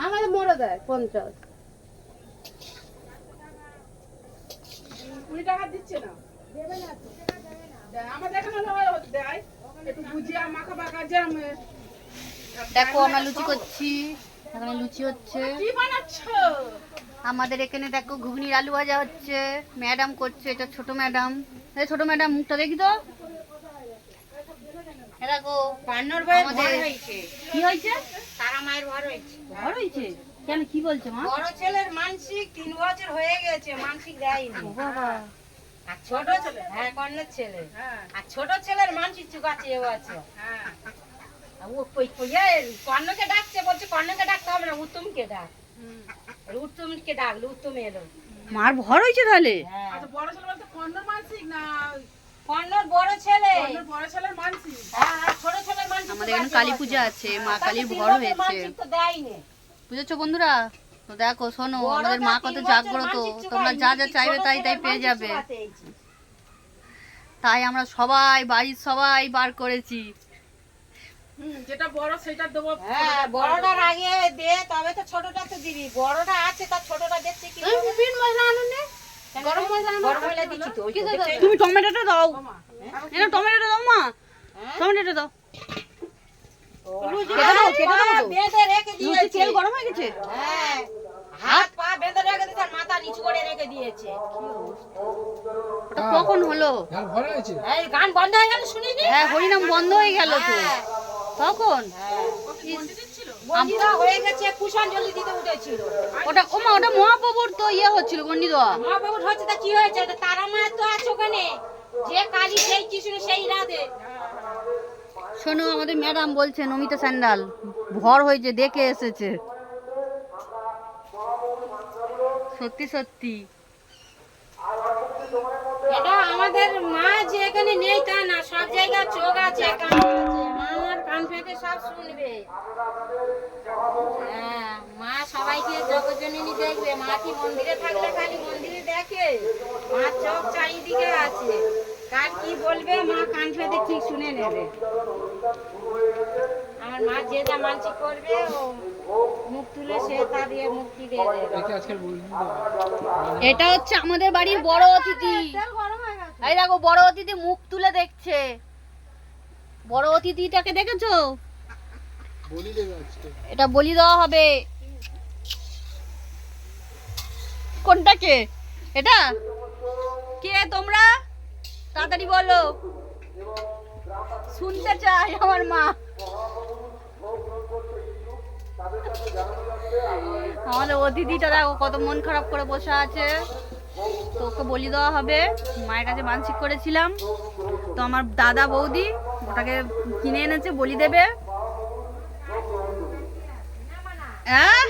আমাদের মোড়ে দেয় 50। 20 টাকা দিচ্ছে না, দেবে না তো। আমাদের এখানে দেয় একটু ভুজিয়া মাখা বাগা জ্যাম। দেখো আমরা লুচি করছি, এখানে লুচি হচ্ছে। কি বানাচ্ছো? আমাদের এখানে দেখো ঘুগনির আলু ভাজা হচ্ছে, ম্যাডাম করছে, এটা ছোট ম্যাডাম। এই ছোট ম্যাডাম মুখটা দেখি তো। দেখো পান্নর ভাই আমাদের ভর হয়েছে। কি হয়েছে? তারা মায়ের ভর হয়েছে। ভর হয়েছে কেন, কি বলছে মা? বড় ছেলের মানসিক 3 বছর হয়ে গেছে, মানসিক দেয়নি। ও বাবা, আর ছোট ছেলে, হ্যাঁ কর্ণের ছেলে, হ্যাঁ আর ছোট ছেলের মানসিক চুকাচ্ছে এবছর। হ্যাঁ, আর ও কর্ণকে ডাকছে, বলছে কর্ণকে ডাকতে হবে না, উত্তমকে ডাক। উত্তমকে ডাকলো, উত্তম এলো। মার ভর হয়েছে তাহলে? হ্যাঁ, আচ্ছা বড় ছেলে বলতে কর্ণর মানসিক না কর্ণর বড় ছেলে, কর্ণর বড় ছেলের মানসিক? হ্যাঁ, আর ছোট ছেলের মানসিক আমাদের এখানে চুকাচ্ছে কালী এবছর। পূজা আছে, মা তাকে কালীর 3 ভর বছর হয়েছে, মানসিক তো দেয়নি। বুঝেছো বন্ধুরা? তো দেখো শোনো, বড়টা আমাদের মা কত 3 বছর জাগ্রত, মানসিক তোমরা চুকায়নি, যা যা চাইবে ছোট তাই তাই ছেলের পেয়ে মানসিক যাবে। চুকাতে হয়েছে। তাই আমরা সবাই, বাড়ির সবাই বার করেছি। যেটা বড় সেটা দেবো। হ্যাঁ, বড়টার আগে দে, তবে তো ছোটটা তো দিবি। বড়টা আছে, তার ছোটটা দেখছে কি করে? বিন মশলা আনুন নে, গরম মশলা দিচ্ছি তো, ওই তো, দেখছো? তুমি টমেটোটা দাও, মা এটা টমেটোটা দাও মা, হ্যাঁ? টমেটোটা দাও। লুচি কেটে দাও, কেটে পা দাও তো। বেঁধে রেখে লুচি দিয়েছে। তেল গরম হয়ে গেছে? হ্যাঁ, হাত পা বেঁধে রেখে দিয়েছে, আর মাথা নিচু করে রেখে দিয়েছে। ওটা কখন হলো? এই গান বন্ধ হয়ে গেল, শুনিনি? হ্যাঁ, হরিনাম বন্ধ হয়ে গেল তো। হ্যাঁ, তখন হ্যাঁ। বন্দিরা হয়ে গেছে, পুষ্পাঞ্জলি দিতে উঠেছিল। ওটা, ও মা, ওটা মহাপ্রভুর তো ইয়ে হচ্ছিল, গন্ডি দেওয়া। মহাপ্রভুর হচ্ছে, তা কি হয়েছে? ওটা তারা মায়ের তো আছে ওখানে, যে কালী সেই কৃষ্ণ সেই রাধে। শোনো, আমাদের ম্যাডাম বলছে নমিতা স্যান্ডাল ভর হয়েছে, দেখে এসেছে। সত্যি সত্যি। এটা আমাদের মা যে এখানে নেই তা না, সব জায়গায় চোখ আছে, কান আছে। মা আমার কান পেতে সব শুনবে। হ্যাঁ, মা সবাইকে জগজ্জননী দেখবে। মা কি মন্দিরে থাকলে খালি মন্দিরে দেখে? মা চোখ চারিদিকে আছে, কার কি বলবে মা কান পেতে ঠিক শুনে নেবে। আমার মা যে যা মানসিক করবে, ও মুখ তুলে সে তা দিয়ে মুক্তি দিয়ে দেবে। এটা হচ্ছে আমাদের বাড়ির বড় অতিথি। এই দেখো, বড় অতিথি মুখ তুলে দেখছে। বড় অতিথিটাকে দেখেছো? এটা বলি দেওয়া হবে। কোনটাকে? এটা কে তোমরা? তাড়াতাড়ি বলো, শুনতে চাই আমার মা। আমাদের অতিথিটা দেখো কত মন খারাপ করে বসে আছে। তো ওকে বলি দেওয়া হবে, মায়ের কাছে মানসিক করেছিলাম, তো আমার দাদা বৌদি ওটাকে কিনে এনেছে, বলি দেবে। হ্যাঁ,